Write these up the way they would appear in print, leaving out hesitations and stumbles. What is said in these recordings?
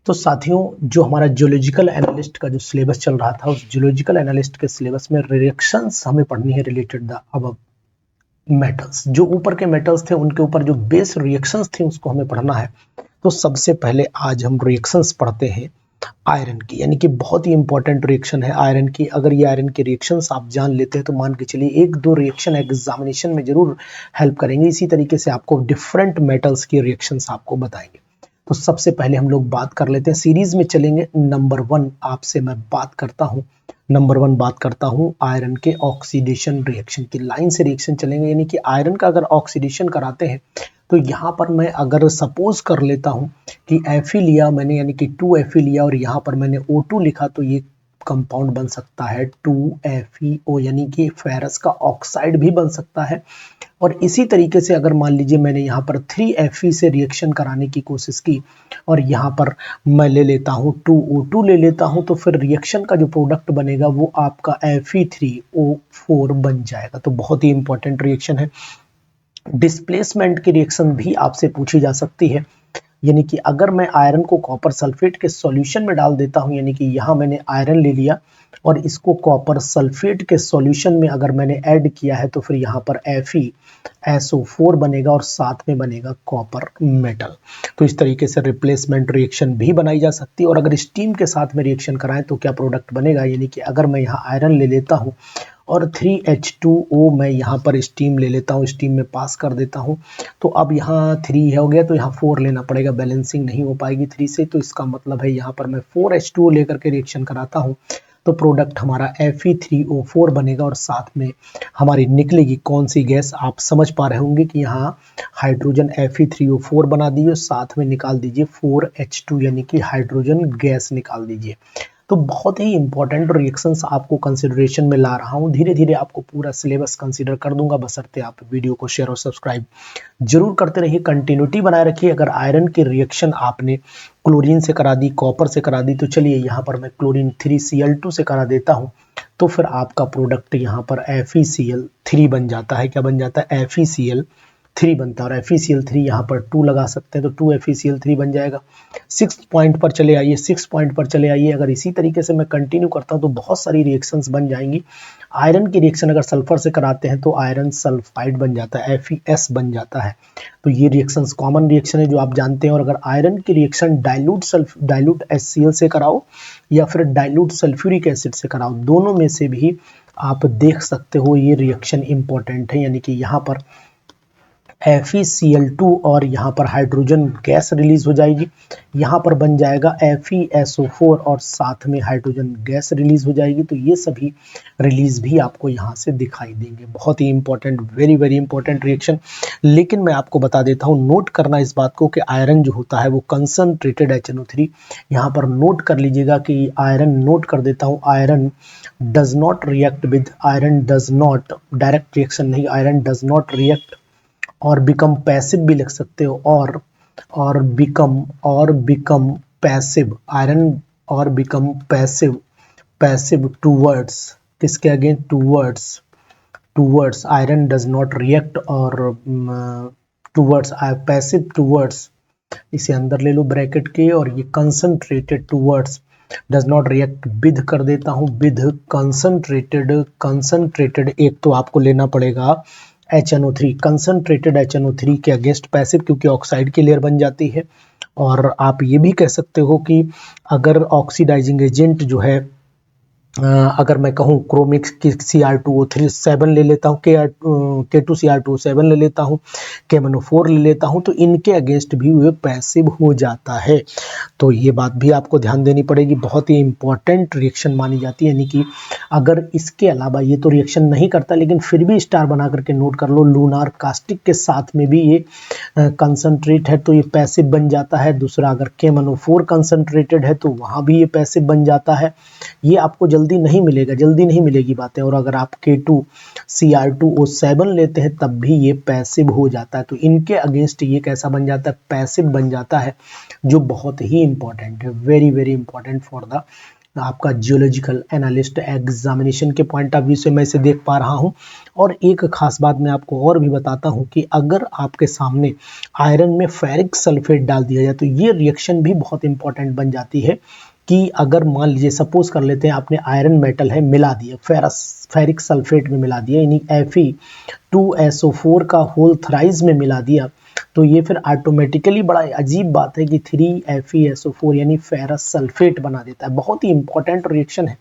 तो साथियों, जो हमारा जियोलॉजिकल एनालिस्ट का जो सिलेबस चल रहा था, उस जियोलॉजिकल एनालिस्ट के सिलेबस में रिएक्शंस हमें पढ़नी है रिलेटेड द अब मेटल्स। जो ऊपर के मेटल्स थे उनके ऊपर जो बेस रिएक्शंस थी उसको हमें पढ़ना है। तो सबसे पहले आज हम रिएक्शंस पढ़ते हैं आयरन की, यानी कि बहुत ही इंपॉर्टेंट रिएक्शन है आयरन की। अगर ये आयरन की रिएक्शंस आप जान लेते हैं तो मान के चलिए एक दो रिएक्शन एग्जामिनेशन में जरूर हेल्प करेंगे। इसी तरीके से आपको डिफरेंट मेटल्स की रिएक्शंस आपको बताएंगे। तो सबसे पहले हम लोग बात कर लेते हैं, सीरीज में चलेंगे। नंबर 1 आपसे मैं बात करता हूं, नंबर 1 बात करता हूं आयरन के ऑक्सीडेशन रिएक्शन की। लाइन से रिएक्शन चलेंगे, यानी कि आयरन का अगर ऑक्सीडेशन कराते हैं तो यहाँ पर मैं अगर सपोज कर लेता हूँ कि Fe लिया मैंने, यानी कि 2Fe लिया, और यहाँ पर मैंने O2 लिखा, तो ये कंपाउंड बन सकता है 2FeO, यानी कि फेरस का ऑक्साइड भी बन सकता है। और इसी तरीके से अगर मान लीजिए मैंने यहाँ पर 3Fe से रिएक्शन कराने की कोशिश की और यहाँ पर मैं ले लेता हूँ 2O2 ले लेता हूँ, तो फिर रिएक्शन का जो प्रोडक्ट बनेगा वो आपका Fe3O4 बन जाएगा। तो बहुत ही इंपॉर्टेंट रिएक्शन है। डिस्प्लेसमेंट की रिएक्शन भी आपसे पूछी जा सकती है, यानी कि अगर मैं आयरन को कॉपर सल्फेट के सॉल्यूशन में डाल देता हूं, यानी कि यहाँ मैंने आयरन ले लिया और इसको कॉपर सल्फेट के सॉल्यूशन में अगर मैंने ऐड किया है, तो फिर यहाँ पर FeSO4 बनेगा और साथ में बनेगा कॉपर मेटल। तो इस तरीके से रिप्लेसमेंट रिएक्शन भी बनाई जा सकती है। और अगर स्टीम के साथ में रिएक्शन कराएं तो क्या प्रोडक्ट बनेगा, यानी कि अगर मैं यहाँ आयरन ले लेता हूँ और 3H2O मैं यहाँ पर स्टीम ले लेता हूँ, स्टीम में पास कर देता हूँ, तो अब यहाँ 3 हो गया तो यहाँ 4 लेना पड़ेगा, बैलेंसिंग नहीं हो पाएगी 3 से। तो इसका मतलब है यहाँ पर मैं 4H2O लेकर के रिएक्शन कराता हूँ तो प्रोडक्ट हमारा Fe3O4 बनेगा और साथ में हमारी निकलेगी कौन सी गैस, आप समझ पा रहे होंगे कि यहाँ हाइड्रोजन Fe3O4 बना दीजिए, साथ में निकाल दीजिए 4H2 यानी कि हाइड्रोजन गैस निकाल दीजिए। तो बहुत ही इंपॉर्टेंट रिएक्शंस आपको कंसिडरेशन में ला रहा हूं। धीरे धीरे आपको पूरा सिलेबस कंसीडर कर दूंगा, बशर्ते आप वीडियो को शेयर और सब्सक्राइब जरूर करते रहिए, कंटिन्यूटी बनाए रखिए। अगर आयरन की रिएक्शन आपने क्लोरीन से करा दी, कॉपर से करा दी, तो चलिए यहाँ पर मैं क्लोरीन 3Cl2 से करा देता हूँ, तो फिर आपका प्रोडक्ट यहाँ पर FeCl3 बन जाता है। क्या बन जाता है? FeCl3 बनता है। और FeCl3 यहाँ पर 2 लगा सकते हैं तो 2FeCl3 बन जाएगा। 6 पॉइंट पर चले आइए, 6 पॉइंट पर चले आइए। अगर इसी तरीके से मैं कंटिन्यू करता हूँ तो बहुत सारी रिएक्शंस बन जाएंगी। आयरन की रिएक्शन अगर सल्फर से कराते हैं तो आयरन सल्फाइड बन जाता है, FeS बन जाता है। तो ये रिएक्शंस कॉमन रिएक्शन है जो आप जानते हैं। और अगर आयरन की रिएक्शन डाइल्यूट HCl से कराओ या फिर डाइल्यूट सल्फ्यूरिक एसिड से कराओ, दोनों में से भी आप देख सकते हो ये रिएक्शन इंपॉर्टेंट है। यानी कि यहाँ पर FeCl2 और यहाँ पर हाइड्रोजन गैस रिलीज हो जाएगी, यहाँ पर बन जाएगा FeSO4 और साथ में हाइड्रोजन गैस रिलीज हो जाएगी। तो ये सभी रिलीज भी आपको यहाँ से दिखाई देंगे। बहुत ही important, very very important reaction. लेकिन मैं आपको बता देता हूँ, नोट करना इस बात को कि आयरन जो होता है वो कंसंट्रेटेड HNO3, यहाँ पर नोट कर लीजिएगा कि आयरन, नोट कर देता हूँ, iron does not react with, iron does not, direct reaction नहीं, आयरन डज नॉट रिएक्ट और बिकम पैसिव भी लिख सकते हो, और बिकम पैसिव, आयरन और बिकम पैसिव टूवर्ड्स, किसके against? Towards iron does not react और टूवर्ड्स पैसिव टूवर्ड्स, इसे अंदर ले लो ब्रैकेट के, और ये concentrated towards does not react with कर देता हूँ, विद कंसंट्रेटेड एक तो आपको लेना पड़ेगा HNO3, कंसंट्रेटेड HNO3 के अगेंस्ट पैसिव, क्योंकि ऑक्साइड की लेयर बन जाती है। और आप ये भी कह सकते हो कि अगर ऑक्सीडाइजिंग एजेंट जो है, अगर मैं कहूँ क्रोमिक की Cr2O7 ले लेता हूँ, K2Cr2O7 ले लेता हूँ, KMnO4 ले लेता हूँ, तो इनके अगेंस्ट भी वो पैसिव हो जाता है। तो ये बात भी आपको ध्यान देनी पड़ेगी, बहुत ही इंपॉर्टेंट रिएक्शन मानी जाती है। यानी कि अगर इसके अलावा ये तो रिएक्शन नहीं करता, लेकिन फिर भी स्टार बना करके नोट कर लो, लूनार कास्टिक के साथ में भी ये कंसंट्रेट है तो ये पैसिव बन जाता है। दूसरा, अगर KMnO4 कंसंट्रेटेड है तो वहाँ भी ये पैसिव बन जाता है। ये आपको जल्दी नहीं मिलेगा, जल्दी नहीं मिलेगी बातें। और अगर आप K2Cr2O7 लेते हैं तब भी ये पैसिव हो जाता है। तो इनके अगेंस्ट ये कैसा बन जाता है? पैसिव बन जाता है, जो बहुत ही इंपॉर्टेंट है, very very important for the आपका जियोलॉजिकल एनालिस्ट एग्जामिनेशन के पॉइंट ऑफ व्यू से मैं इसे देख पा रहा हूँ। और एक खास बात मैं आपको और भी बताता हूँ कि अगर आपके सामने आयरन में फेरिक सल्फेट डाल दिया जाए तो ये रिएक्शन भी बहुत इंपॉर्टेंट बन जाती है कि अगर मान लीजिए सपोज कर लेते हैं आपने आयरन मेटल है मिला दिया फेरिक सल्फेट में मिला दिया, यानी Fe2SO4 का होल थ्राइस में मिला दिया, तो ये फिर ऑटोमेटिकली बड़ा अजीब बात है कि 3FeSO4 यानी फेरस सल्फेट बना देता है। बहुत ही इंपॉर्टेंट रिएक्शन है,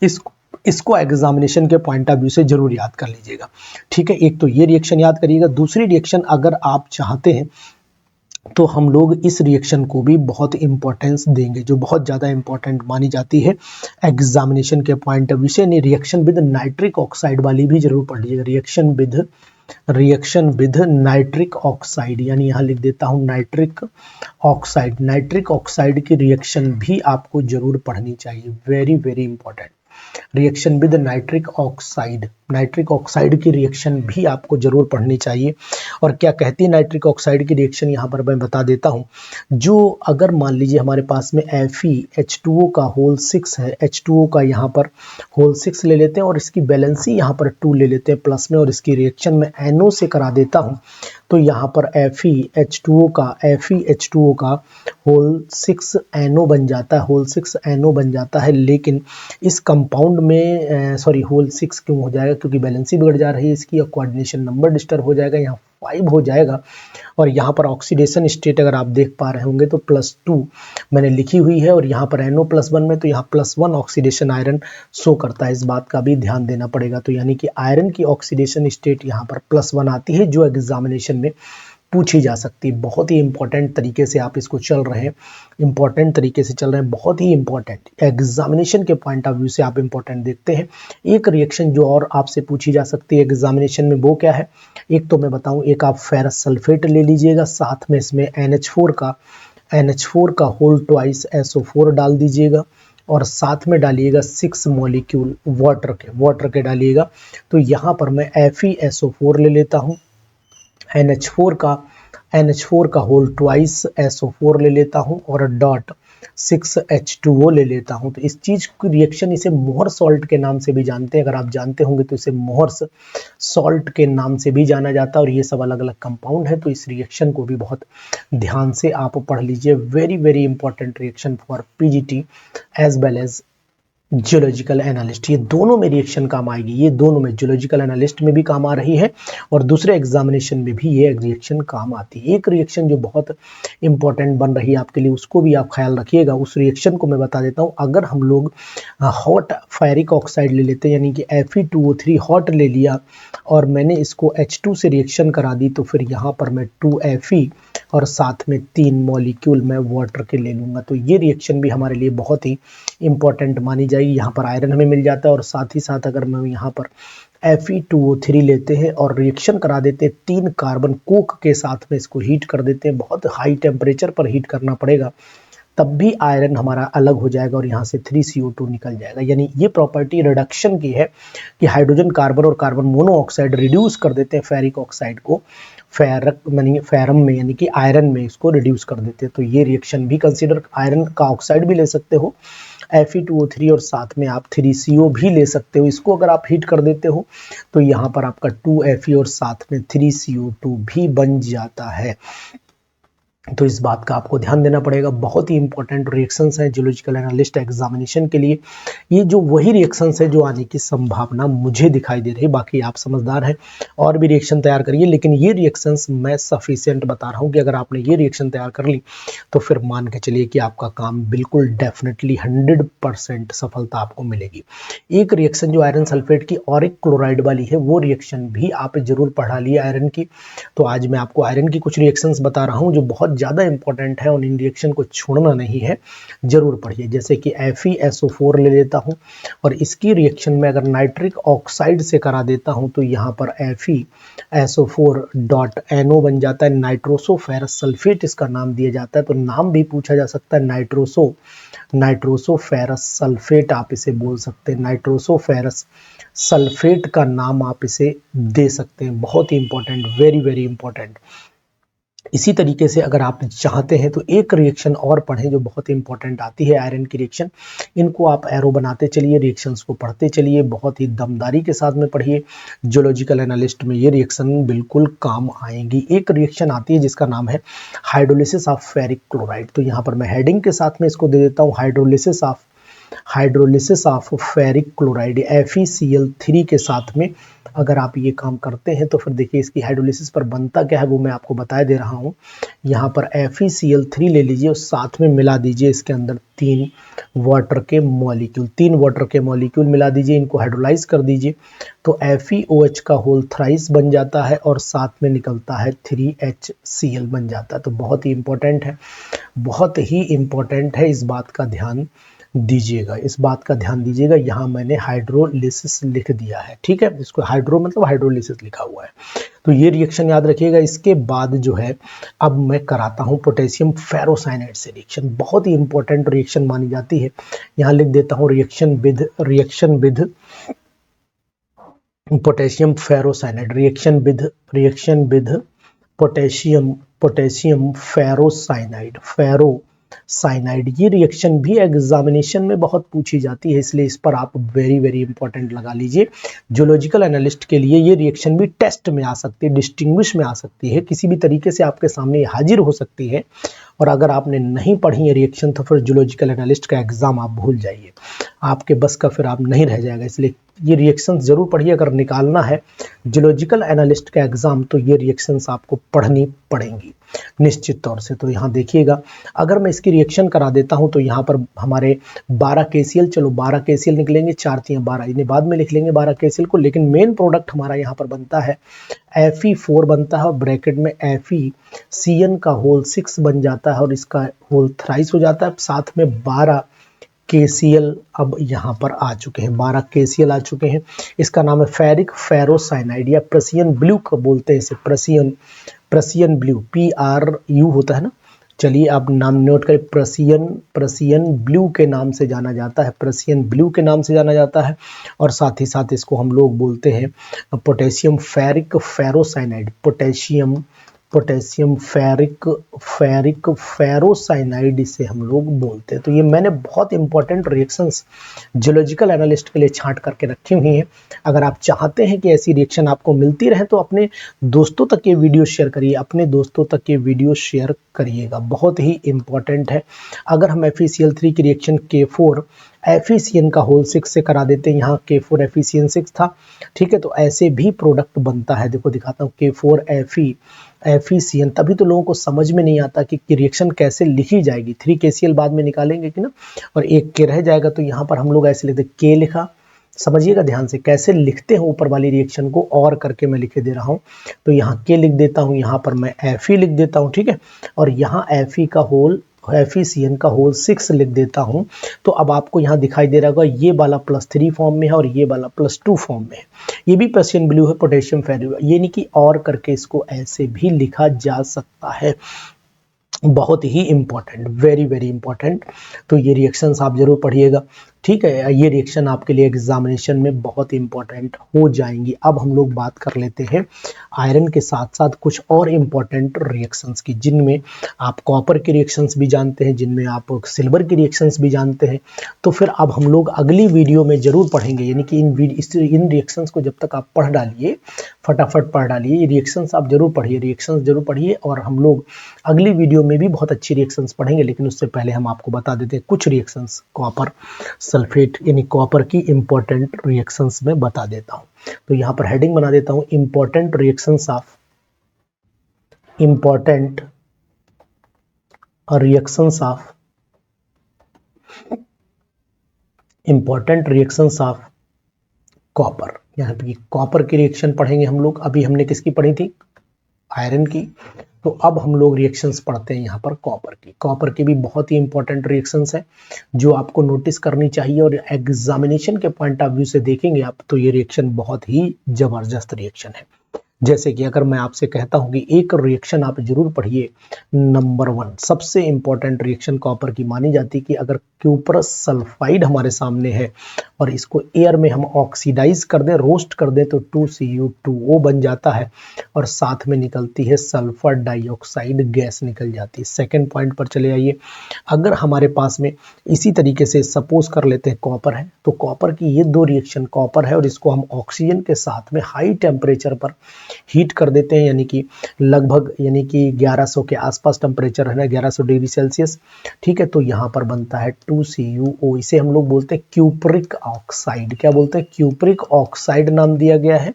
इसको एग्जामिनेशन के पॉइंट ऑफ व्यू से जरूर याद कर लीजिएगा। ठीक है, एक तो ये रिएक्शन याद करिएगा। दूसरी रिएक्शन अगर आप चाहते हैं तो हम लोग इस रिएक्शन को भी बहुत इंपॉर्टेंस देंगे, जो बहुत ज़्यादा इंपॉर्टेंट मानी जाती है एग्जामिनेशन के पॉइंट ऑफ व्यू से। रिएक्शन विद नाइट्रिक ऑक्साइड वाली भी जरूर पढ़ लीजिएगा। रिएक्शन विद नाइट्रिक ऑक्साइड, यानी यहाँ लिख देता हूँ नाइट्रिक ऑक्साइड। नाइट्रिक ऑक्साइड की रिएक्शन भी आपको जरूर पढ़नी चाहिए, very very important. Reaction with nitric oxide की रिएक्शन भी आपको जरूर पढ़नी चाहिए। और क्या कहती है नाइट्रिक ऑक्साइड की रिएक्शन, यहाँ पर मैं बता देता हूँ। जो अगर मान लीजिए हमारे पास में FeH2O का होल 6 है, H2O का यहाँ पर होल 6 ले लेते हैं और इसकी बैलेंसी यहाँ पर 2 ले लेते हैं प्लस में, और इसकी रिएक्शन में NO से करा देता हूँ, तो यहाँ पर FeH2O का होल 6 NO बन जाता है, होल 6 NO बन जाता है। लेकिन इस कंपाउंड में होल 6 क्यों हो जाएगा, क्योंकि बैलेंसी बिगड़ जा रही है इसकी और कोऑर्डिनेशन नंबर डिस्टर्ब हो जाएगा, यहाँ 5 हो जाएगा। और यहाँ पर ऑक्सीडेशन स्टेट अगर आप देख पा रहे होंगे तो +2 मैंने लिखी हुई है, और यहाँ पर NO+1 में तो यहाँ +1 ऑक्सीडेशन आयरन शो करता है, इस बात का भी ध्यान देना पड़ेगा। तो यानी कि आयरन की ऑक्सीडेशन स्टेट यहाँ पर +1 आती है, जो एग्जामिनेशन में पूछी जा सकती है। बहुत ही इंपॉर्टेंट तरीके से आप इसको चल रहे हैं, बहुत ही इंपॉर्टेंट एग्जामिनेशन के पॉइंट ऑफ व्यू से आप इंपॉर्टेंट देखते हैं। एक रिएक्शन जो और आपसे पूछी जा सकती है एग्जामिनेशन में, वो क्या है, एक तो मैं बताऊं, एक आप फेरस सल्फेट ले लीजिएगा, साथ में इसमें NH4 का होल ट्वाइस SO4 डाल दीजिएगा, और साथ में डालिएगा 6 मॉलिक्यूल वाटर के डालिएगा। तो यहाँ पर मैं FeSO4 ले लेता हूँ, NH4 का होल ट्वाइस SO4 ले लेता हूँ, और डॉट 6H2O ले लेता हूँ। तो इस चीज की रिएक्शन इसे मोहर सॉल्ट के नाम से भी जानते हैं, अगर आप जानते होंगे तो इसे मोहर सॉल्ट के नाम से भी जाना जाता है, और ये सब अलग अलग कंपाउंड है। तो इस रिएक्शन को भी बहुत ध्यान से आप पढ़ लीजिए, very very important reaction for PGT as well as geological analyst. ये दोनों में रिएक्शन काम आएगी, ये दोनों में, जियोलॉजिकल एनालिस्ट में भी काम आ रही है और दूसरे एग्जामिनेशन में भी ये रिएक्शन काम आती है। एक रिएक्शन जो बहुत इंपॉर्टेंट बन रही है आपके लिए, उसको भी आप ख्याल रखिएगा। उस रिएक्शन को मैं बता देता हूँ। अगर हम लोग हॉट फेरिक ऑक्साइड ले लेते हैं, यानी कि Fe2O3 हॉट ले लिया और मैंने इसको H2 से रिएक्शन करा दी, तो फिर यहाँ पर मैं 2Fe और साथ में 3 मॉलिक्यूल मैं वाटर के ले लूँगा। तो ये रिएक्शन भी हमारे लिए बहुत ही इंपॉर्टेंट मानी जाएगी। यहाँ पर आयरन हमें मिल जाता है, और साथ ही साथ अगर मैं यहाँ पर Fe2O3 लेते हैं और रिएक्शन करा देते हैं 3 कार्बन कोक के साथ में, इसको हीट कर देते हैं, बहुत हाई टेम्परेचर पर हीट करना पड़ेगा, तब भी आयरन हमारा अलग हो जाएगा और यहाँ से 3CO2 निकल जाएगा। यानी ये प्रॉपर्टी रिडक्शन की है कि हाइड्रोजन कार्बन और कार्बन मोनोऑक्साइड रिड्यूस कर देते हैं फेरिक ऑक्साइड को फेरम में, यानी कि आयरन में इसको रिड्यूस कर देते हैं। तो ये रिएक्शन भी कंसीडर, आयरन का ऑक्साइड भी ले सकते हो Fe2O3 और साथ में आप 3CO भी ले सकते हो। इसको अगर आप हीट कर देते हो तो यहाँ पर आपका 2Fe और साथ में 3CO2 भी बन जाता है। तो इस बात का आपको ध्यान देना पड़ेगा। बहुत ही इंपॉर्टेंट रिएक्शंस हैं जियोलॉजिकल एनालिस्ट एग्जामिनेशन के लिए। ये जो वही रिएक्शंस है जो आने की संभावना मुझे दिखाई दे रही है, बाकी आप समझदार हैं और भी रिएक्शन तैयार करिए, लेकिन ये रिएक्शंस मैं सफिशिएंट बता रहा हूँ कि अगर आपने ये रिएक्शन तैयार कर ली तो फिर मान के चलिए कि आपका काम बिल्कुल डेफिनेटली 100% सफलता आपको मिलेगी। एक रिएक्शन जो आयरन सल्फेट की ऑरिक क्लोराइड वाली है, वो रिएक्शन भी आप जरूर पढ़ा लिए आयरन की। तो आज मैं आपको आयरन की कुछ रिएक्शंस बता रहा हूँ जो बहुत ज़्यादा इंपॉर्टेंट है और इन रिएक्शन को छोड़ना नहीं है, जरूर पढ़िए। जैसे कि FeSO4 ले लेता हूँ और इसकी रिएक्शन में अगर नाइट्रिक ऑक्साइड से करा देता हूँ तो यहाँ पर FeSO4.NO बन जाता है, नाइट्रोसो फेरस सल्फेट इसका नाम दिया जाता है। तो नाम भी पूछा जा सकता है, नाइट्रोसो फेरस सल्फेट आप इसे बोल सकते हैं, नाइट्रोसो फेरस सल्फेट का नाम आप इसे दे सकते हैं। बहुत ही इंपॉर्टेंट, वेरी वेरी इंपॉर्टेंट। इसी तरीके से अगर आप चाहते हैं तो एक रिएक्शन और पढ़ें जो बहुत इंपॉर्टेंट आती है, आयरन की रिएक्शन। इनको आप एरो बनाते चलिए, रिएक्शंस को पढ़ते चलिए, बहुत ही दमदारी के साथ में पढ़िए। जियोलॉजिकल एनालिस्ट में ये रिएक्शन बिल्कुल काम आएंगी। एक रिएक्शन आती है जिसका नाम है हाइड्रोलिसिस ऑफ फेरिक क्लोराइड। तो यहाँ पर मैं हेडिंग के साथ में इसको दे देता हूँ, hydrolysis of ferric chloride FeCl3 के साथ में अगर आप ये काम करते हैं तो फिर देखिए इसकी हाइड्रोलिसिस पर बनता क्या है वो मैं आपको बता दे रहा हूँ। यहाँ पर FeCl3 ले लीजिए और साथ में मिला दीजिए इसके अंदर 3 वाटर के मॉलिक्यूल मिला दीजिए, इनको हाइड्रोलाइज कर दीजिए तो FeOH का होल थ्राइस बन जाता है और साथ में निकलता है 3HCl बन जाता है। तो बहुत ही इंपॉर्टेंट है, बहुत ही इंपॉर्टेंट है, इस बात का ध्यान दीजिएगा। यहाँ मैंने हाइड्रोलिसिस लिख दिया है, ठीक है, इसको हाइड्रो मतलब हाइड्रोलिसिस लिखा हुआ है। तो ये रिएक्शन याद रखिएगा। इसके बाद जो है अब मैं कराता हूँ पोटेशियम फेरोसाइनाइड से रिएक्शन, बहुत ही इंपॉर्टेंट रिएक्शन मानी जाती है। यहाँ लिख देता हूँ reaction with potassium ferrocyanide, reaction with potassium ferrocyanide. ये रिएक्शन भी एग्जामिनेशन में बहुत पूछी जाती है, इसलिए इस पर आप वेरी इंपॉर्टेंट लगा लीजिए। जियोलॉजिकल एनालिस्ट के लिए ये रिएक्शन भी टेस्ट में आ सकती है, डिस्टिंग्विश में आ सकती है, किसी भी तरीके से आपके सामने हाजिर हो सकती है। और अगर आपने नहीं पढ़ी है रिएक्शन तो फिर जियोलॉजिकल एनालिस्ट का एग्जाम आप भूल जाइए, आपके बस का फिर आप नहीं रह जाएगा। इसलिए ये रिएक्शंस जरूर पढ़िए। अगर निकालना है जियोलॉजिकल एनालिस्ट का एग्जाम तो ये रिएक्शंस आपको पढ़नी पड़ेंगी निश्चित तौर से। तो यहाँ देखिएगा, अगर मैं इसकी रिएक्शन करा देता हूँ तो यहाँ पर हमारे 12 KCl, चलो 12 KCl निकलेंगे, 4 3 12, इन्हें बाद में लिख लेंगे 12 KCl को, लेकिन मेन प्रोडक्ट हमारा यहाँ पर बनता है Fe4 बनता है और ब्रैकेट में FeCN का होल 6 बन जाता है और इसका होल थ्राइस हो जाता है, साथ में 12 KCl अब यहाँ पर आ चुके हैं, 12 KCl आ चुके हैं। इसका नाम है फेरिक फेरोसाइनाइड या प्रसियन ब्लू का बोलते हैं इसे, प्रसियन ब्लू, PRU होता है ना। चलिए आप नाम नोट करें, प्रसियन ब्लू के नाम से जाना जाता है, और साथ ही साथ इसको हम लोग बोलते हैं potassium ferric ferrocyanide, potassium ferric ferrocyanide इसे हम लोग बोलते हैं। तो ये मैंने बहुत इंपॉर्टेंट रिएक्शंस जियोलॉजिकल एनालिस्ट के लिए छांट करके रखी हुई हैं। अगर आप चाहते हैं कि ऐसी रिएक्शन आपको मिलती रहे तो अपने दोस्तों तक ये वीडियो शेयर करिएगा, बहुत ही इंपॉर्टेंट है। अगर हम FeCl3 की रिएक्शन K4 FeCN का होल 6 से करा देते हैं, यहाँ K4 FeCN6 था, ठीक है, तो ऐसे भी प्रोडक्ट बनता है। देखो दिखाता हूँ, K4 FeCN, तभी तो लोगों को समझ में नहीं आता कि रिएक्शन कैसे लिखी जाएगी। 3 KCl बाद में निकालेंगे कि ना, और एक K रह जाएगा, तो यहाँ पर हम लोग ऐसे लिखते K लिखा, समझिएगा ध्यान से कैसे लिखते हैं ऊपर वाली रिएक्शन को, और करके मैं लिखे दे रहा हूँ। तो यहाँ K लिख देता हूँ, यहाँ पर मैं Fe लिख देता हूँ, ठीक है, और यहाँ FeCN का होल 6 लिख देता हूँ। तो अब आपको यहाँ दिखाई दे रहा होगा ये वाला +3 फॉर्म में है और ये वाला +2 फॉर्म में है। ये भी प्रसियन ब्लू है, पोटेशियम फेरिक, ये नहीं कि और करके इसको ऐसे भी लिखा जा सकता है। बहुत ही इंपॉर्टेंट, वेरी इंपॉर्टेंट। तो ये रिएक्शंस आप जरूर पढ़िएगा, ठीक है, ये रिएक्शन आपके लिए एग्जामिनेशन में बहुत इंपॉर्टेंट हो जाएंगी। अब हम लोग बात कर लेते हैं आयरन के साथ साथ कुछ और इंपॉर्टेंट रिएक्शंस की, जिनमें आप कॉपर के रिएक्शंस भी जानते हैं, जिनमें आप सिल्वर के रिएक्शंस भी जानते हैं। तो फिर अब हम लोग अगली वीडियो में जरूर पढ़ेंगे, यानी कि इन रिएक्शंस को जब तक आप पढ़ डालिए, फटाफट पढ़ डालिए, ये रिएक्शंस आप जरूर पढ़िए, और हम लोग अगली वीडियो में भी बहुत अच्छी रिएक्शंस पढ़ेंगे। लेकिन उससे पहले हम आपको बता देते हैं कुछ रिएक्शंस कॉपर सल्फेट यानी कॉपर की इंपॉर्टेंट रिएक्शंस में बता देता हूं। तो यहां पर हेडिंग बना देता हूं, इंपॉर्टेंट रिएक्शंस ऑफ कॉपर। यहाँ पे कॉपर की रिएक्शन पढ़ेंगे हम लोग। अभी हमने किसकी पढ़ी थी, आयरन की। तो अब हम लोग रिएक्शंस पढ़ते हैं यहाँ पर कॉपर की भी बहुत ही इंपॉर्टेंट रिएक्शंस है जो आपको नोटिस करनी चाहिए, और एग्जामिनेशन के पॉइंट ऑफ व्यू से देखेंगे आप तो ये रिएक्शन बहुत ही जबरदस्त रिएक्शन है। जैसे कि अगर मैं आपसे कहता हूं कि एक रिएक्शन आप जरूर पढ़िए, नंबर 1 सबसे इंपॉर्टेंट रिएक्शन कॉपर की मानी जाती है कि अगर क्यूपरस सल्फाइड हमारे सामने है और इसको एयर में हम ऑक्सीडाइज कर दें, रोस्ट कर दें, तो 2Cu2O बन जाता है और साथ में निकलती है सल्फर डाइऑक्साइड गैस निकल जाती है। सेकेंड पॉइंट पर चले आइए, अगर हमारे पास में इसी तरीके से सपोज कर लेते हैं कॉपर है, तो कॉपर की ये दो रिएक्शन, कॉपर है और इसको हम ऑक्सीजन के साथ में हाई टेम्परेचर पर हीट कर देते हैं, यानी कि लगभग 1100 के आसपास टेम्परेचर है ना, 1100 डिग्री सेल्सियस, ठीक है। तो यहाँ पर बनता है 2Cu, इसे हम लोग बोलते हैं क्यूपरिक ऑक्साइड। क्या बोलते हैं? क्यूपरिक ऑक्साइड नाम दिया गया है।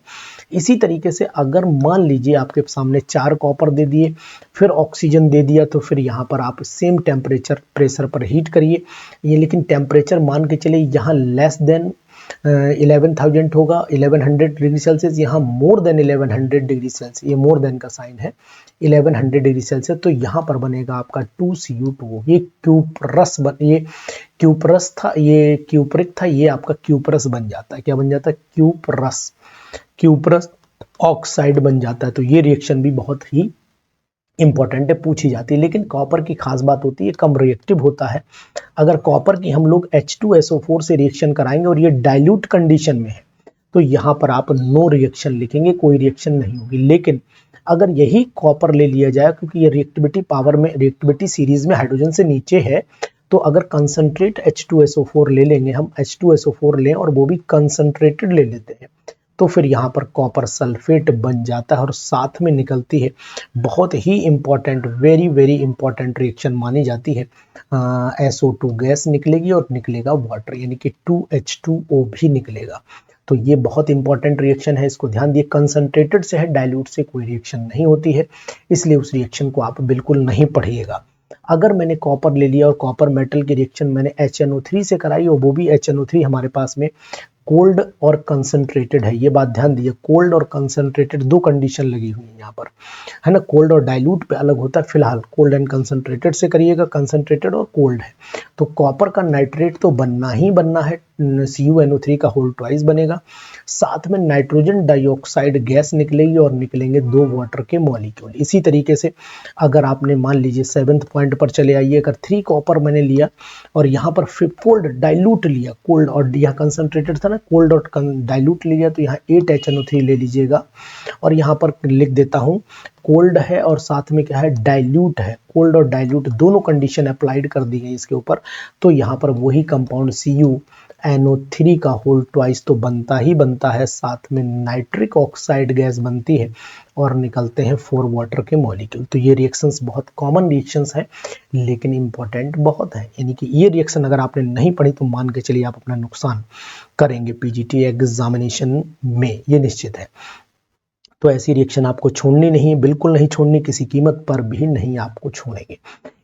इसी तरीके से अगर मान लीजिए आपके सामने 4 कॉपर दे दिए, फिर ऑक्सीजन दे दिया, तो फिर यहाँ पर आप सेम टेम्परेचर प्रेशर पर हीट करिए, ये लेकिन टेम्परेचर मान के चले यहाँ लेस देन 11,000 होगा, 1100 डिग्री सेल्सियस, यहाँ मोर देन 1100 डिग्री सेल्सियस, ये मोर देन का साइन है, 1100 डिग्री सेल्सियस, तो यहाँ पर बनेगा आपका 2Cu2। ये क्यूपरस था, ये क्यूपरिक था, ये आपका क्यूपरस बन जाता है। क्या बन जाता है? क्यूपरस ऑक्साइड बन जाता है। तो ये रिएक्शन भी बहुत ही इंपॉर्टेंट है, पूछी जाती है। लेकिन कॉपर की खास बात होती है कम रिएक्टिव होता है। अगर कॉपर की हम लोग H2SO4 से रिएक्शन कराएंगे और ये डाइल्यूट कंडीशन में है, तो यहाँ पर आप नो रिएक्शन लिखेंगे, कोई रिएक्शन नहीं होगी। लेकिन अगर यही कॉपर ले लिया जाए, क्योंकि ये रिएक्टिविटी पावर में, रिएक्टिविटी सीरीज में हाइड्रोजन से नीचे है, तो अगर कंसंट्रेट H2SO4 ले लेंगे, हम H2SO4 लें और वो भी कंसंट्रेटेड ले लेते हैं, तो फिर यहाँ पर कॉपर सल्फेट बन जाता है और साथ में निकलती है बहुत ही important, very very important reaction मानी जाती है, SO2 गैस निकलेगी और निकलेगा वाटर, यानी कि 2H2O भी निकलेगा। तो ये बहुत इंपॉर्टेंट रिएक्शन है, इसको ध्यान दिए। कंसंट्रेटेड से है, डाइल्यूट से कोई रिएक्शन नहीं होती है, इसलिए उस रिएक्शन को आप बिल्कुल नहीं पढ़िएगा। अगर मैंने कॉपर ले लिया और कॉपर मेटल की रिएक्शन मैंने HNO3 से कराई और वो भी HNO3 हमारे पास में कोल्ड और कंसंट्रेटेड है, ये बात ध्यान दीजिए, कोल्ड और कंसंट्रेटेड दो कंडीशन लगी हुई है यहाँ पर, है ना। कोल्ड और डाइल्यूट पे अलग होता है, फिलहाल कोल्ड एंड कंसंट्रेटेड से करिएगा, कंसंट्रेटेड और कोल्ड है। तो कॉपर का नाइट्रेट तो बनना ही बनना है, CuNO3 का होल ट्वाइस बनेगा, साथ में नाइट्रोजन डाइऑक्साइड गैस निकलेगी और निकलेंगे 2 वाटर के मॉलिक्यूल। इसी तरीके से अगर आपने मान लीजिए 7th पॉइंट पर चले आइए, अगर 3 कॉपर मैंने लिया और यहाँ पर 5-फोल्ड डाइल्यूट लिया, कोल्ड और यहाँ कंसंट्रेटेड था ना, कोल्ड और डाइल्यूट लिया, तो यहाँ 8 HNO3 ले लीजिएगा और यहाँ पर लिख देता हूँ कोल्ड है और साथ में क्या है, डाइल्यूट है। कोल्ड और डाइल्यूट दोनों कंडीशन अप्लाइड कर दी गई इसके ऊपर, तो यहाँ पर वही कंपाउंड CuNO3 का होल ट्वाइस तो बनता ही बनता है, साथ में नाइट्रिक ऑक्साइड गैस बनती है और निकलते हैं 4 वाटर के मॉलिक्यूल। तो ये रिएक्शंस बहुत कॉमन रिएक्शंस हैं, लेकिन इंपॉर्टेंट बहुत है, यानी कि ये रिएक्शन अगर आपने नहीं पढ़ी तो मान के चलिए आप अपना नुकसान करेंगे PGT एग्जामिनेशन में, ये निश्चित है। तो ऐसी रिएक्शन आपको छोड़नी नहीं, बिल्कुल नहीं छोड़नी, किसी कीमत पर भी नहीं आपको छोड़ेंगे।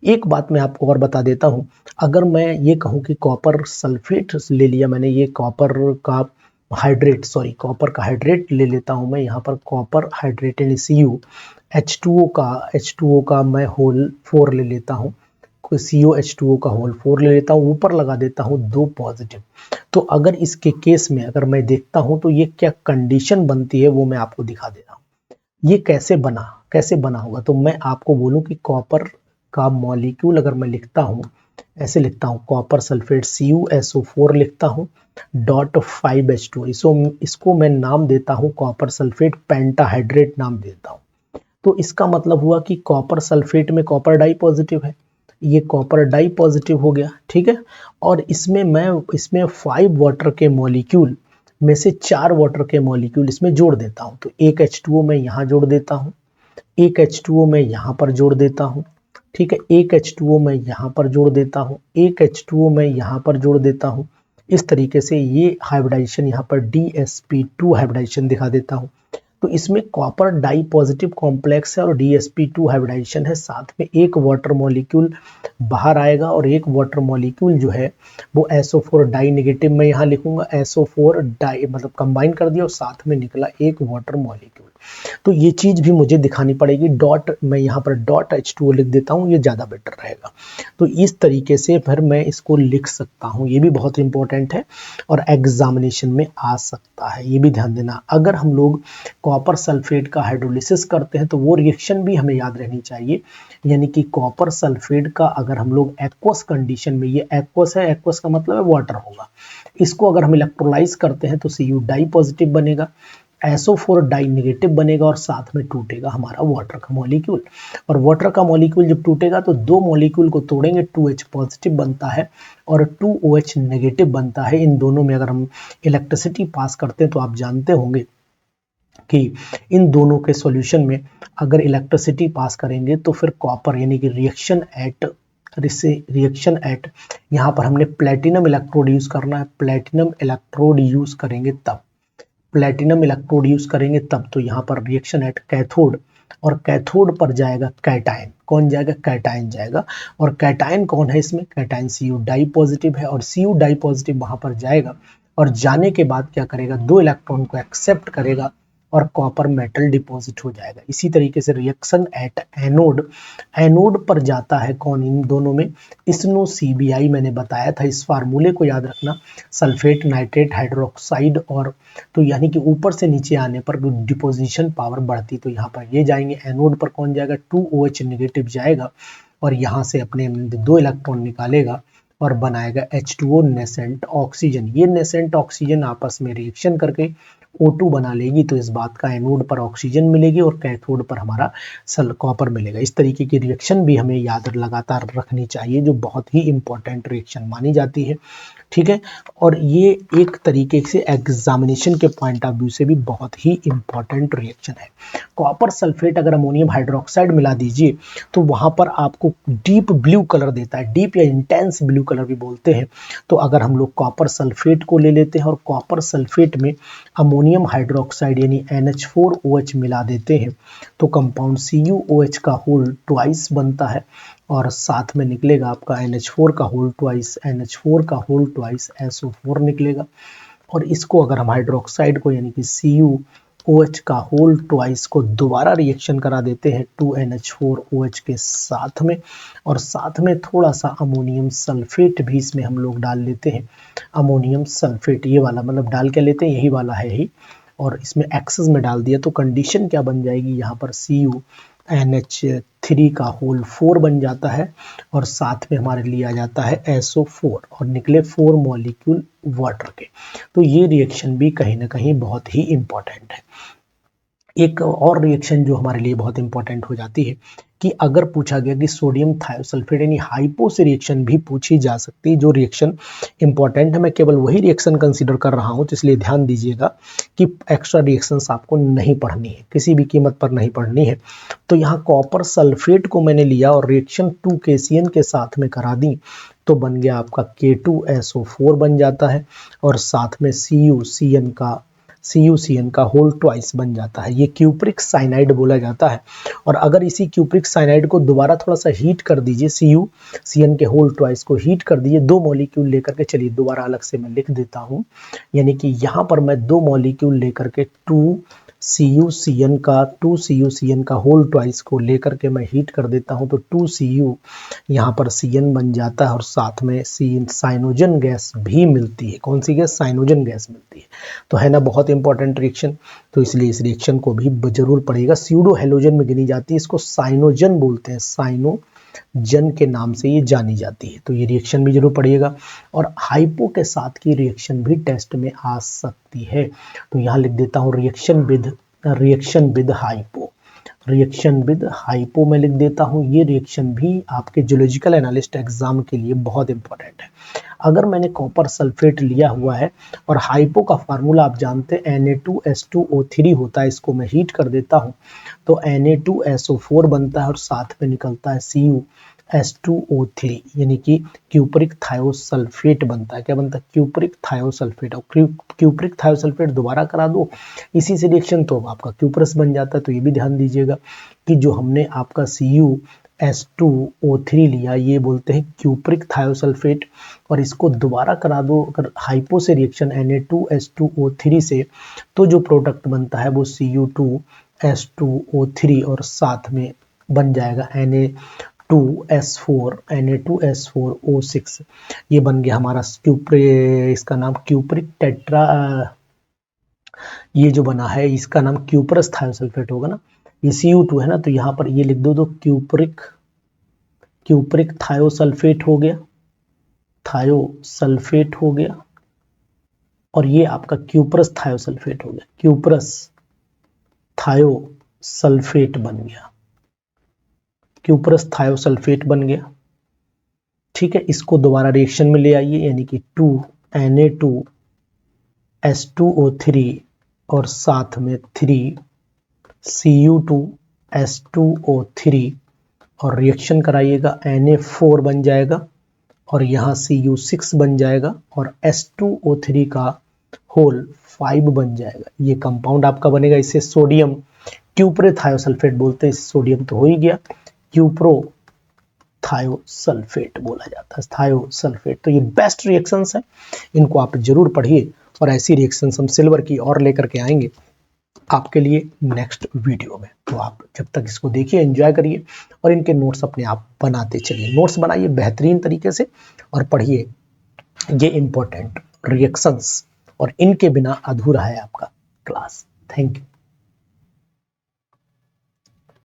एक बात मैं आपको और बता देता हूं, अगर मैं ये कहूं कि कॉपर सल्फेट ले लिया मैंने, ये कॉपर का हाइड्रेट ले लेता हूं मैं, यहाँ पर कॉपर हाइड्रेट यानी H2O का मैं होल 4 ले लेता हूँ, COH2O का होल 4 ले लेता हूँ, ऊपर लगा देता हूँ 2 पॉजिटिव। तो अगर इसके केस में अगर मैं देखता हूं तो ये क्या कंडीशन बनती है वो मैं आपको दिखा दे रहा हूं। ये कैसे बना होगा, तो मैं आपको बोलूं कि कॉपर का मॉलिक्यूल अगर मैं लिखता हूं, ऐसे लिखता हूं, कॉपर सल्फेट CuSO4 लिखता हूं .5H2, इसको मैं नाम देता हूं कॉपर सल्फेट पेंटाहाइड्रेट नाम देता हूं। तो इसका मतलब हुआ कि कॉपर सल्फेट में कॉपर डाई पॉजिटिव है, ये कॉपर डाई पॉजिटिव हो गया, ठीक है। और इसमें 5 वाटर के मॉलिक्यूल में से 4 वाटर के मॉलिक्यूल इसमें जोड़ देता हूं। तो एक H2O मैं यहाँ जोड़ देता हूं, एक H2O मैं यहाँ पर जोड़ देता हूं, ठीक है, एक H2O मैं यहाँ पर जोड़ देता हूं, एक H2O मैं यहाँ पर जोड़ देता हूं। इस तरीके से ये हाइब्रिडाइजेशन यहाँ पर DsP2 हाइब्रिडाइजेशन दिखा देता हूं। तो इसमें कॉपर डाई पॉजिटिव कॉम्प्लेक्स है और DsP2 हाइब्रिडाइजेशन है, साथ में एक वाटर मॉलिक्यूल बाहर आएगा और एक वाटर मॉलिक्यूल जो है वो SO4 डाई नेगेटिव में यहाँ लिखूंगा, SO4 डाई मतलब कंबाइन कर दिया और साथ में निकला एक वाटर मॉलिक्यूल। तो ये चीज़ भी मुझे दिखानी पड़ेगी। डॉट मैं यहाँ पर डॉट H2O लिख देता हूँ, ये ज़्यादा बेटर रहेगा। तो इस तरीके से फिर मैं इसको लिख सकता हूँ, ये भी बहुत इंपॉर्टेंट है और एग्जामिनेशन में आ सकता है, ये भी ध्यान देना। अगर हम लोग कॉपर सल्फेट का हाइड्रोलिसिस करते हैं तो वो रिएक्शन भी हमें याद रहनी चाहिए, यानी कि कॉपर सल्फेट का अगर हम लोग एक्वस कंडीशन में, ये एक्वस है, एक्वस का मतलब है वाटर होगा, इसको अगर हम इलेक्ट्रोलाइज करते हैं तो Cu डाई पॉजिटिव बनेगा, SO4 डाई नेगेटिव बनेगा और साथ में टूटेगा हमारा वाटर का मॉलिक्यूल। और वाटर का मॉलिक्यूल जब टूटेगा तो दो मॉलिक्यूल को तोड़ेंगे, 2H पॉजिटिव बनता है और 2OH नेगेटिव बनता है। इन दोनों में अगर हम इलेक्ट्रिसिटी पास करते हैं तो आप जानते होंगे कि इन दोनों के सॉल्यूशन में अगर इलेक्ट्रिसिटी पास करेंगे तो फिर कॉपर यानी कि रिएक्शन एट यहाँ पर हमने प्लेटिनम इलेक्ट्रोड यूज करना है, प्लेटिनम इलेक्ट्रोड यूज करेंगे तब, प्लेटिनम इलेक्ट्रोड यूज करेंगे तब, तो यहाँ पर रिएक्शन एट कैथोड, और कैथोड पर जाएगा कैटायन, कौन जाएगा, कैटायन जाएगा। और कैटायन कौन है इसमें, कैटायन Cu डाई पॉजिटिव है, और Cu डाई पॉजिटिव वहां पर जाएगा और जाने के बाद क्या करेगा, दो इलेक्ट्रॉन को एक्सेप्ट करेगा और कॉपर मेटल डिपॉजिट हो जाएगा। इसी तरीके से रिएक्शन एट एनोड, एनोड पर जाता है कौन, इन दोनों में इसनो CBI मैंने बताया था, इस फार्मूले को याद रखना, सल्फेट नाइट्रेट हाइड्रोक्साइड, और तो यानी कि ऊपर से नीचे आने पर डिपोजिशन पावर बढ़ती, तो यहाँ पर ये जाएंगे, एनोड पर कौन जाएगा, 2OH नेगेटिव जाएगा और यहाँ से अपने दो इलेक्ट्रॉन निकालेगा और बनाएगा H2O नेसेंट ऑक्सीजन। ये नेसेंट ऑक्सीजन आपस में रिएक्शन करके O2 बना लेगी, तो इस बात का एनोड पर ऑक्सीजन मिलेगी और कैथोड पर हमारा कॉपर मिलेगा। इस तरीके की रिएक्शन भी हमें याद लगातार रखनी चाहिए, जो बहुत ही इंपॉर्टेंट रिएक्शन मानी जाती है, ठीक है। और ये एक तरीके से एग्जामिनेशन के पॉइंट ऑफ व्यू से भी बहुत ही इंपॉर्टेंट रिएक्शन है। कॉपर सल्फेट अगर अमोनियम हाइड्रोक्साइड मिला दीजिए तो वहां पर आपको डीप ब्लू कलर देता है, डीप या इंटेंस ब्लू कलर भी बोलते हैं। तो अगर हम लोग कॉपर सल्फेट को ले लेते हैं और कॉपर सल्फेट में अमोनियम हाइड्रोक्साइड यानी NH4OH मिला देते हैं तो कंपाउंड CuOH का होल ट्वाइस बनता है और साथ में निकलेगा आपका NH4 का होल ट्वाइस, NH4 का होल ट्वाइस SO4 निकलेगा। और इसको अगर हम हाइड्रोक्साइड को यानी कि CuOH का होल ट्वाइस को दोबारा रिएक्शन करा देते हैं 2NH4OH के साथ में, और साथ में थोड़ा सा अमोनियम सल्फेट भी इसमें हम लोग डाल लेते हैं, अमोनियम सल्फेट ये वाला, मतलब डाल के लेते हैं, यही वाला है ही, और इसमें एक्सेस में डाल दिया तो कंडीशन क्या बन जाएगी, यहाँ पर CuNH3 का होल 4 बन जाता है और साथ में हमारे लिए आ जाता है SO4 और निकले 4 मॉलिक्यूल वाटर के। तो ये रिएक्शन भी कहीं ना कहीं बहुत ही इंपॉर्टेंट है। एक और रिएक्शन जो हमारे लिए बहुत इंपॉर्टेंट हो जाती है कि अगर पूछा गया कि सोडियम थायोसल्फेट यानी हाइपो से रिएक्शन भी पूछी जा सकती है, जो रिएक्शन इंपॉर्टेंट है। मैं केवल वही रिएक्शन कंसीडर कर रहा हूं, तो इसलिए ध्यान दीजिएगा कि एक्स्ट्रा रिएक्शंस आपको नहीं पढ़नी है, किसी भी कीमत पर नहीं पढ़नी है। तो यहाँ कॉपर सल्फेट को मैंने लिया और रिएक्शन 2KCN के साथ में करा दी तो बन गया आपका K2SO4 बन जाता है और साथ में CuCN का होल ट्वाइस बन जाता है। ये क्यूप्रिक साइनाइड बोला जाता है। और अगर इसी क्यूप्रिक साइनाइड को दोबारा थोड़ा सा हीट कर दीजिए, CuCN के होल ट्वाइस को हीट कर दीजिए, दो मॉलिक्यूल लेकर के, चलिए दोबारा अलग से मैं लिख देता हूँ, यानी कि यहाँ पर मैं दो मॉलिक्यूल लेकर के 2CuCN का होल ट्वाइस को लेकर के मैं हीट कर देता हूँ तो 2Cu यहाँ पर CN बन जाता है और साथ में साइनोजन गैस भी मिलती है। कौन सी गैस, साइनोजन गैस मिलती है। तो है ना बहुत इंपॉर्टेंट रिएक्शन, तो इसलिए इस रिएक्शन को भी जरूर पड़ेगा। स्यूडो हेलोजन में गिनी जाती है, इसको साइनोजन बोलते हैं, साइनोजन के नाम से ये जानी जाती है। तो ये रिएक्शन भी जरूर पड़िएगा। और हाइपो के साथ की रिएक्शन भी टेस्ट में आ सकती है, तो यहाँ लिख देता हूँ reaction with hypo, reaction with hypo में लिख देता हूँ। ये रिएक्शन भी आपके जियोलॉजिकल एनालिस्ट एग्जाम के लिए बहुत इंपॉर्टेंट है। अगर मैंने कॉपर सल्फेट लिया हुआ है और हाइपो का फार्मूला आप जानते हैं Na2S2O3 होता है, इसको मैं हीट कर देता हूँ तो Na2SO4 बनता है और साथ में निकलता है CuS2O3 यानी कि क्यूप्रिक थायोसल्फेट बनता है। क्या बनता है, क्यूप्रिक थायोसल्फेट। और क्यूप्रिक थायोसल्फेट दोबारा करा दो इसी से रिएक्शन तो आपका क्यूप्रस बन जाता है। तो ये भी ध्यान दीजिएगा कि जो हमने आपका CuS2O3 लिया ये बोलते हैं क्यूप्रिक थायोसल्फेट, और इसको दोबारा करा दो अगर हाइपो से रिएक्शन Na2S2O3 से तो जो प्रोडक्ट बनता है वो H2O3 और साथ में बन जाएगा Na2S4 Na2S4O6। ये बन गया हमारा इसका नाम क्यूप्रिक टेट्रा, ये जो बना है इसका नाम क्यूप्रस थायोसल्फेट होगा ना, ये Cu2 है ना, तो यहाँ पर ये लिख दो क्यूप्रिक थायोसल्फेट हो गया, थायोसल्फेट हो गया, और ये आपका क्यूप्रस थायोसल्फेट हो गया, क्यूप्रस थायोसल्फेट बन गया, क्यूप्रस थायोसल्फेट बन गया। ठीक है, इसको दोबारा रिएक्शन में ले आइए, यानी कि 2Na2S2O3 और साथ में 3Cu2S2O3 और रिएक्शन कराइएगा, Na4 बन जाएगा और यहाँ Cu6 बन जाएगा और S2O3 का होल 5 बन जाएगा। ये कंपाउंड आपका बनेगा, इसे सोडियम क्यूप्रोथायोसल्फेट बोलते हैं। सोडियम तो हो ही गया, क्यूप्रोथायोसल्फेट बोला जाता है, थायोसल्फेट। तो ये बेस्ट रिएक्शंस हैं, इनको आप जरूर पढ़िए, और ऐसी रिएक्शंस हम सिल्वर की और लेकर के आएंगे आपके लिए नेक्स्ट वीडियो में। तो आप जब तक इसको देखिए, एंजॉय करिए और इनके नोट्स अपने आप बनाते चलिए। नोट्स बनाइए बेहतरीन तरीके से और पढ़िए ये इंपॉर्टेंट रिएक्शंस, और इनके बिना अधूरा है आपका क्लास। Thank you.